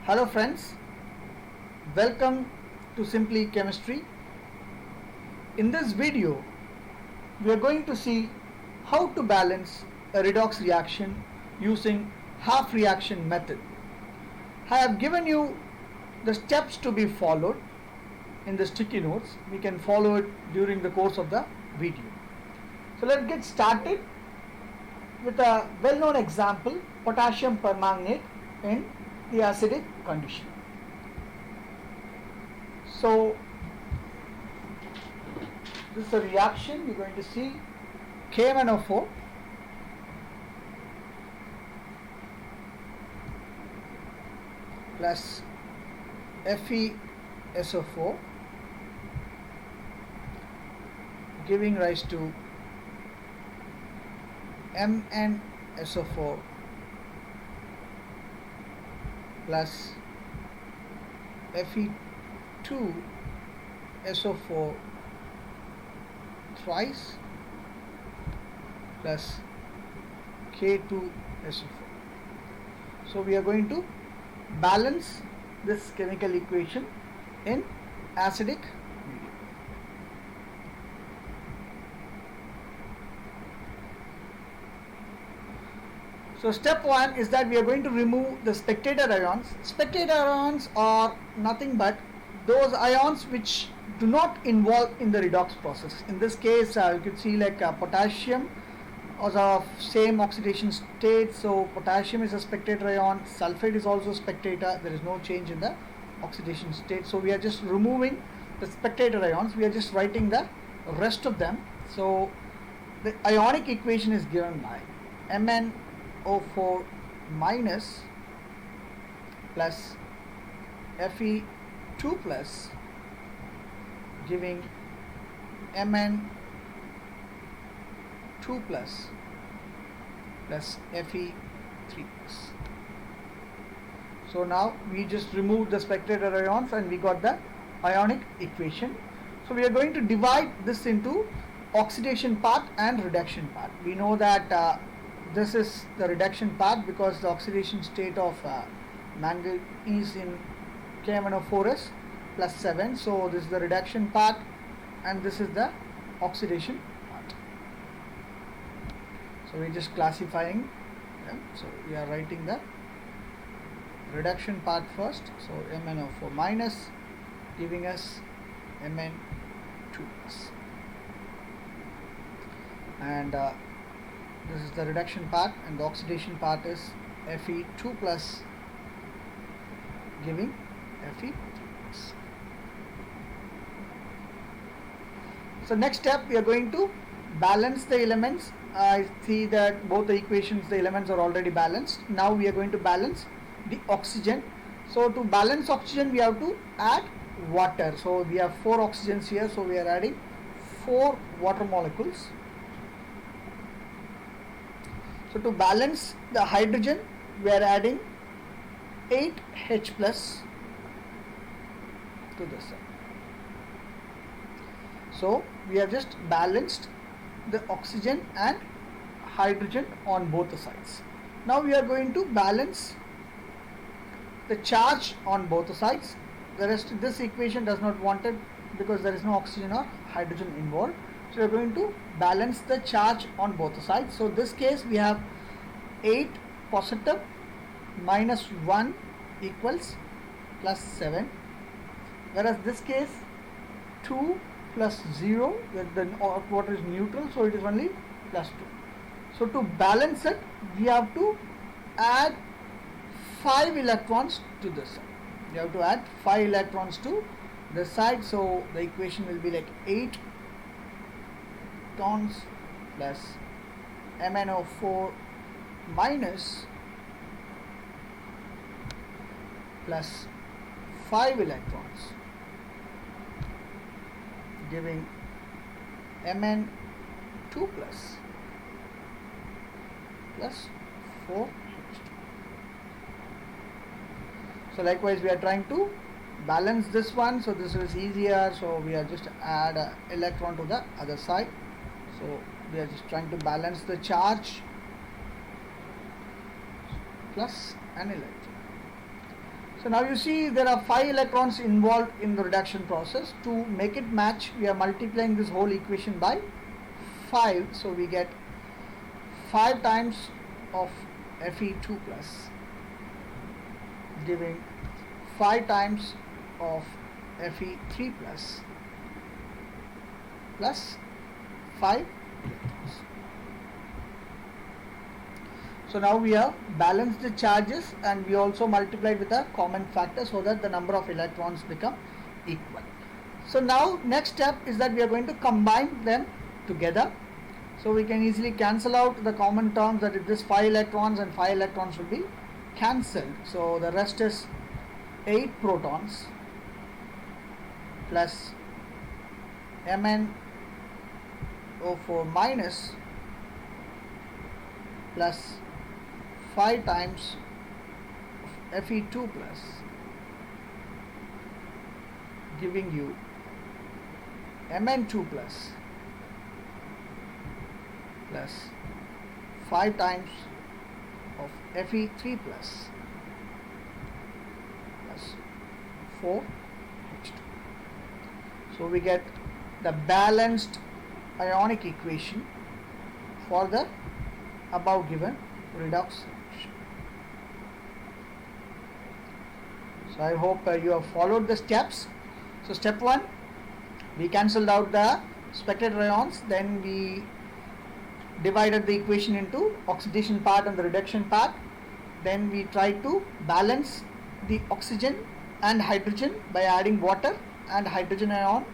Hello friends, welcome to Simply Chemistry. In this video, we are going to see how to balance a redox reaction using half reaction method. I have given you the steps to be followed in the sticky notes. We can follow it during the course of the video. So let's get started with a well-known example, potassium permanganate in the acidic condition. So this is the reaction. You're going to see KMnO4 plus FeSO4 giving rise to MnSO4 plus Fe2SO4 thrice plus K2SO4. So we are going to balance this chemical equation in acidic medium. So step 1 is that we are going to remove the spectator ions. Spectator ions are nothing but those ions which do not involve in the redox process. In this case, you can see like potassium is of same oxidation state. So potassium is a spectator ion, sulfate is also a spectator. There is no change in the oxidation state. So we are just removing the spectator ions. We are just writing the rest of them. So the ionic equation is given by MnO4 minus plus Fe2 plus giving Mn2 plus Fe3 plus. So now we just removed the spectator ions and we got the ionic equation. So we are going to divide this into oxidation part and reduction part. We know that this is the reduction part because the oxidation state of manganese in KMnO4 is +7. So this is the reduction part and this is the oxidation part. So we're just classifying them. So we are writing the reduction part first. So MnO4 minus giving us Mn2 plus. And this is the reduction part and the oxidation part is Fe2 plus giving Fe3 plus. So next step we are going to balance the elements. I see that both the equations, the elements are already balanced. Now we are going to balance the oxygen. So to balance oxygen we have to add water. So we have 4 oxygens here, so we are adding 4 water molecules. So to balance the hydrogen we are adding 8H plus to this side. So we have just balanced the oxygen and hydrogen on both the sides. Now we are going to balance the charge on both the sides. The rest of this equation does not want it because there is no oxygen or hydrogen involved. So we are going to balance the charge on both the sides. So in this case we have 8 positive minus 1 equals +7, whereas this case 2 plus 0, the water is neutral, so it is only +2. So to balance it we have to add 5 electrons to this side. You have to add 5 electrons to this side. So the equation will be like 8 electrons plus MnO4 minus plus 5 electrons giving Mn2 plus 4H2. So likewise we are trying to balance this one, so this is easier, so we are just add an electron to the other side. So we are just trying to balance the charge plus an electron. So now you see there are 5 electrons involved in the reduction process. To make it match, we are multiplying this whole equation by 5. So we get 5 times of Fe2 plus, giving 5 times of Fe3 plus 5 electrons. So now we have balanced the charges and we also multiplied with a common factor so that the number of electrons become equal. So now next step is that we are going to combine them together. So we can easily cancel out the common terms, that if this 5 electrons and 5 electrons will be cancelled. So the rest is 8 protons plus MnO4 minus plus 5 times Fe2 plus, giving you Mn2 plus 5 times of Fe3 plus 4H2. So we get the balanced ionic equation for the above given redox reaction. So I hope you have followed the steps. So step 1, we cancelled out the spectator ions, then we divided the equation into oxidation part and the reduction part. Then we tried to balance the oxygen and hydrogen by adding water and hydrogen ion.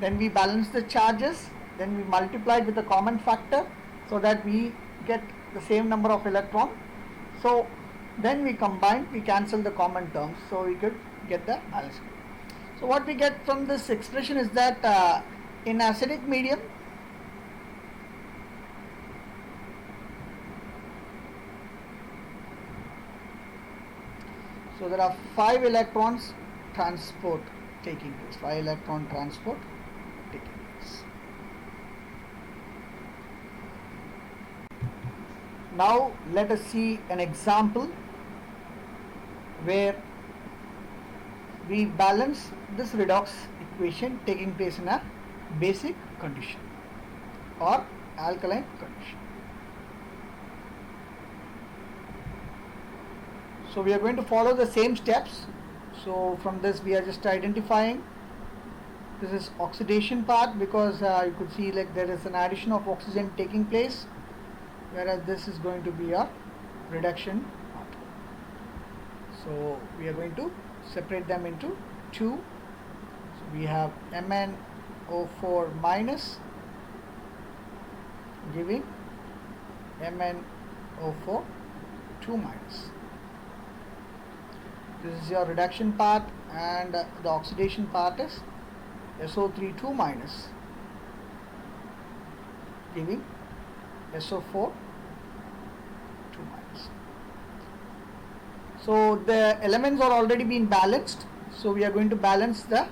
Then we balanced the charges, then we multiplied with the common factor so that we get the same number of electrons. So then we combined, we cancelled the common terms, so we could get the balance. So what we get from this expression is that in acidic medium, so there are 5 electrons transport taking place, 5 electron transport taking place. Now let us see an example where we balance this redox equation taking place in a basic condition or alkaline condition. So we are going to follow the same steps. So from this we are just identifying this is oxidation part, because you could see like there is an addition of oxygen taking place, whereas this is going to be a reduction part. So we are going to separate them into 2. So we have MnO4 minus giving MnO4 2 minus. This is your reduction part, and the oxidation part is SO3 2 minus giving SO4 2 minus. So the elements are already been balanced, so we are going to balance the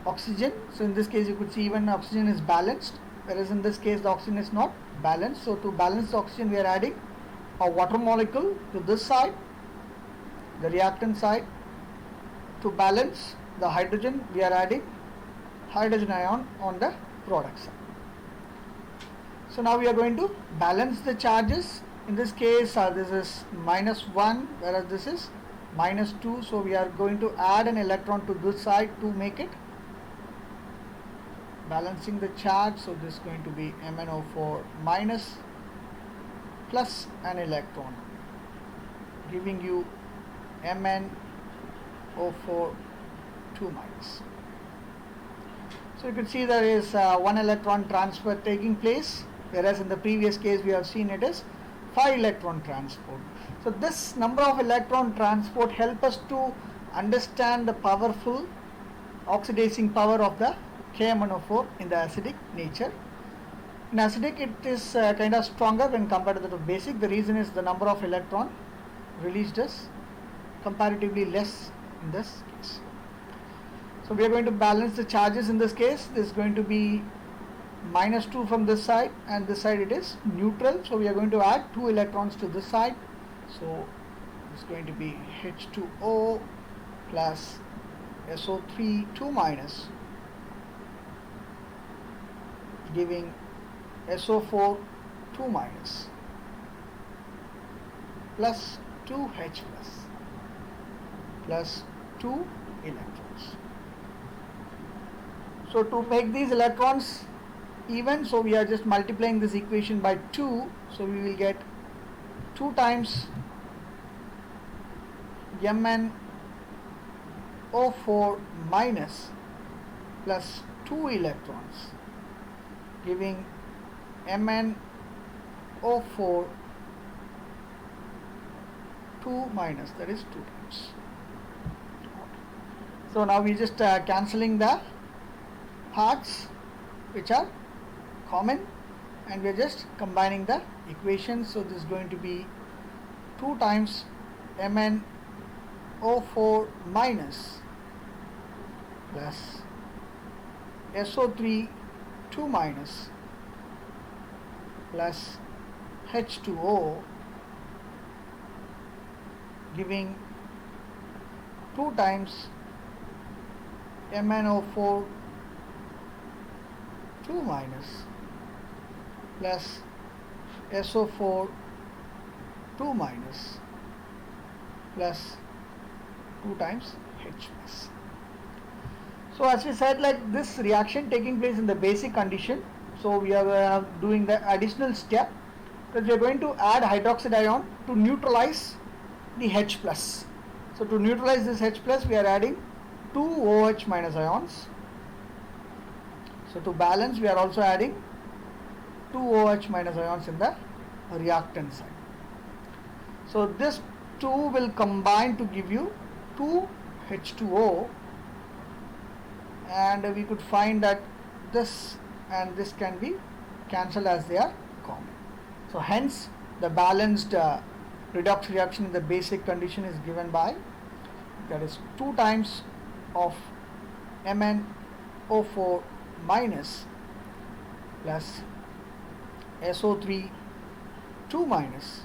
oxygen. So in this case you could see even oxygen is balanced, whereas in this case the oxygen is not balanced. So to balance the oxygen we are adding a water molecule to this side, the reactant side. To balance the hydrogen we are adding hydrogen ion on the product side. So now we are going to balance the charges. In this case this is -1, whereas this is -2, so we are going to add an electron to this side to make it balancing the charge. So this is going to be MnO4 minus plus an electron, giving you MnO4 2 minus. So you can see there is 1 electron transfer taking place, whereas in the previous case we have seen it is 5 electron transport. So this number of electron transport help us to understand the powerful oxidizing power of the KMnO4 in the acidic nature. In acidic it is kind of stronger when compared to the basic. The reason is the number of electron released is comparatively less in this case. So we are going to balance the charges in this case. This is going to be -2 from this side, and this side it is neutral. So we are going to add 2 electrons to this side. So is going to be H2O plus SO3 2 minus, giving SO4 2 minus plus 2H plus 2 electrons. So to make these electrons even, so we are just multiplying this equation by 2, so we will get 2 times MnO4 minus plus 2 electrons, giving MnO4 2 minus, that is 2 times. So now we just cancelling the parts which are common, and we are just combining the equations. So this is going to be 2 times MnO4 minus plus SO3 2 minus plus H2O, giving 2 times MnO4 2 minus plus SO4 2 minus plus 2 times H plus. So as we said, like this reaction taking place in the basic condition, so we are doing the additional step that we are going to add hydroxide ion to neutralize the H plus. So to neutralize this H plus, we are adding 2 OH minus ions. So to balance, we are also adding 2 OH minus ions in the reactant side. So this 2 will combine to give you 2 H2O, and we could find that this and this can be cancelled as they are common. So hence the balanced redox reaction in the basic condition is given by, that is 2 times of MnO4 minus plus SO3 2 minus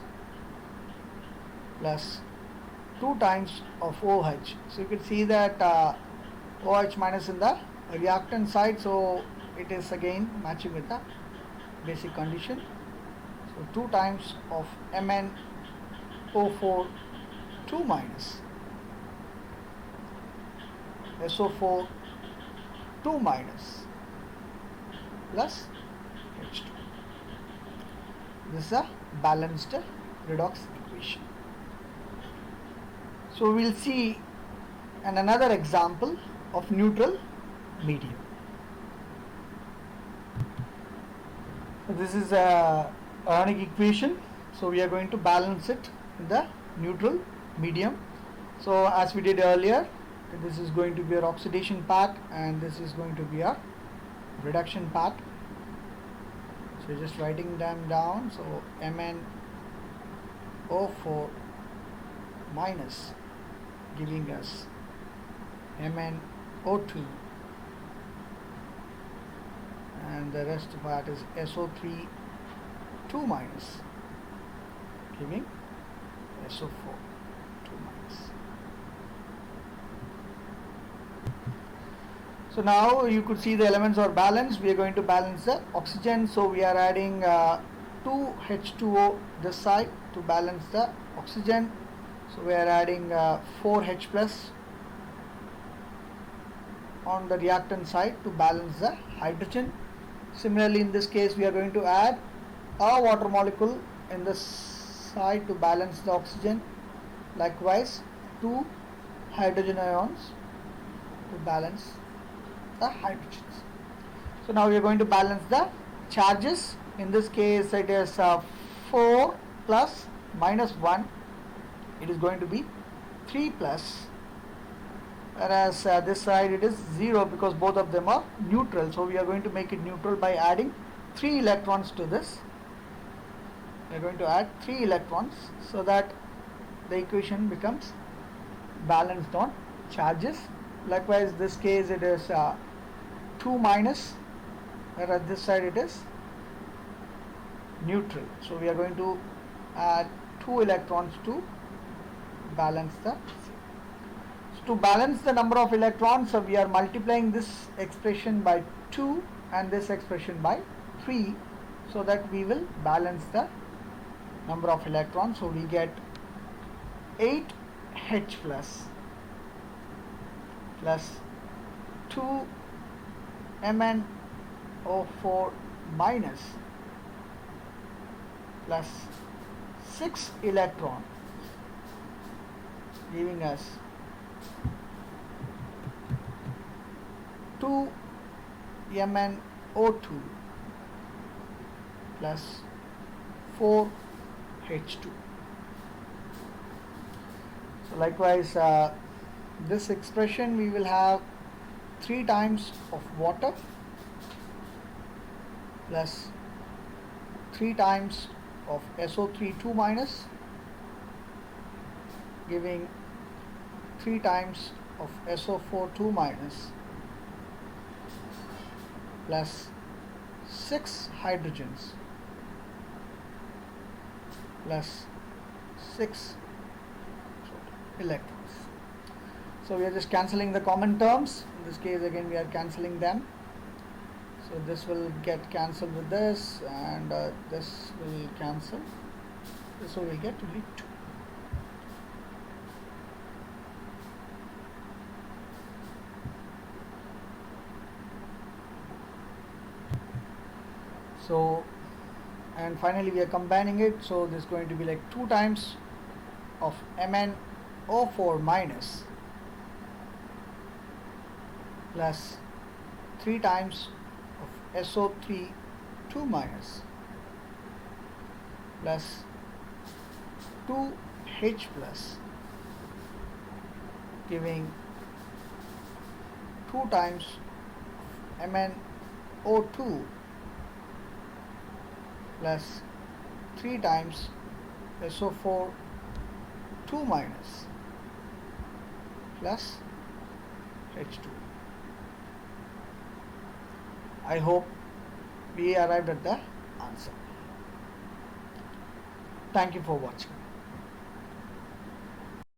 plus 2 times of OH. So you can see that OH minus in the reactant side, so it is again matching with the basic condition. So 2 times of MnO4 2 minus SO4 2 minus plus H2. This is a balanced redox equation. So we will see another example of neutral medium. So this is a ionic equation. So we are going to balance it in the neutral medium. So as we did earlier, this is going to be our oxidation part and this is going to be our reduction part. So just writing them down. So MnO4 minus giving us MnO2, and the rest part is SO3 2 minus giving SO4 2 minus. So now you could see the elements are balanced. We are going to balance the oxygen. So we are adding 2 H2O this side to balance the oxygen. So we are adding 4 H plus on the reactant side to balance the hydrogen. Similarly, in this case, we are going to add a water molecule in this side to balance the oxygen. Likewise, 2 hydrogen ions to balance the hydrogens. So now we are going to balance the charges. In this case, it is 4 plus minus 1. It is going to be 3 plus, whereas this side it is 0 because both of them are neutral. So we are going to make it neutral by adding 3 electrons to this. We are going to add 3 electrons so that the equation becomes balanced on charges. Likewise, this case it is 2 minus, whereas this side it is neutral. So we are going to add 2 electrons to balance the to balance the number of electrons, so we are multiplying this expression by 2 and this expression by 3, so that we will balance the number of electrons. So we get 8H plus 2 MnO4 minus plus 6 electron, giving us 2 MnO2 plus 4H2. So likewise, this expression we will have 3 times of water plus 3 times of SO3 2 minus, giving 3 times of SO4 2 minus plus 6 hydrogens plus 6 electrons. So we are just cancelling the common terms. In this case again we are cancelling them. So this will get cancelled with this, and this will cancel. So we will get only 2. So, and finally we are combining it. So this is going to be like 2 times of MnO4 minus plus 3 times of SO3 2 minus plus 2H plus, giving 2 times MnO2 plus 3 times SO4 2 minus plus H2. I hope we arrived at the answer. Thank you for watching.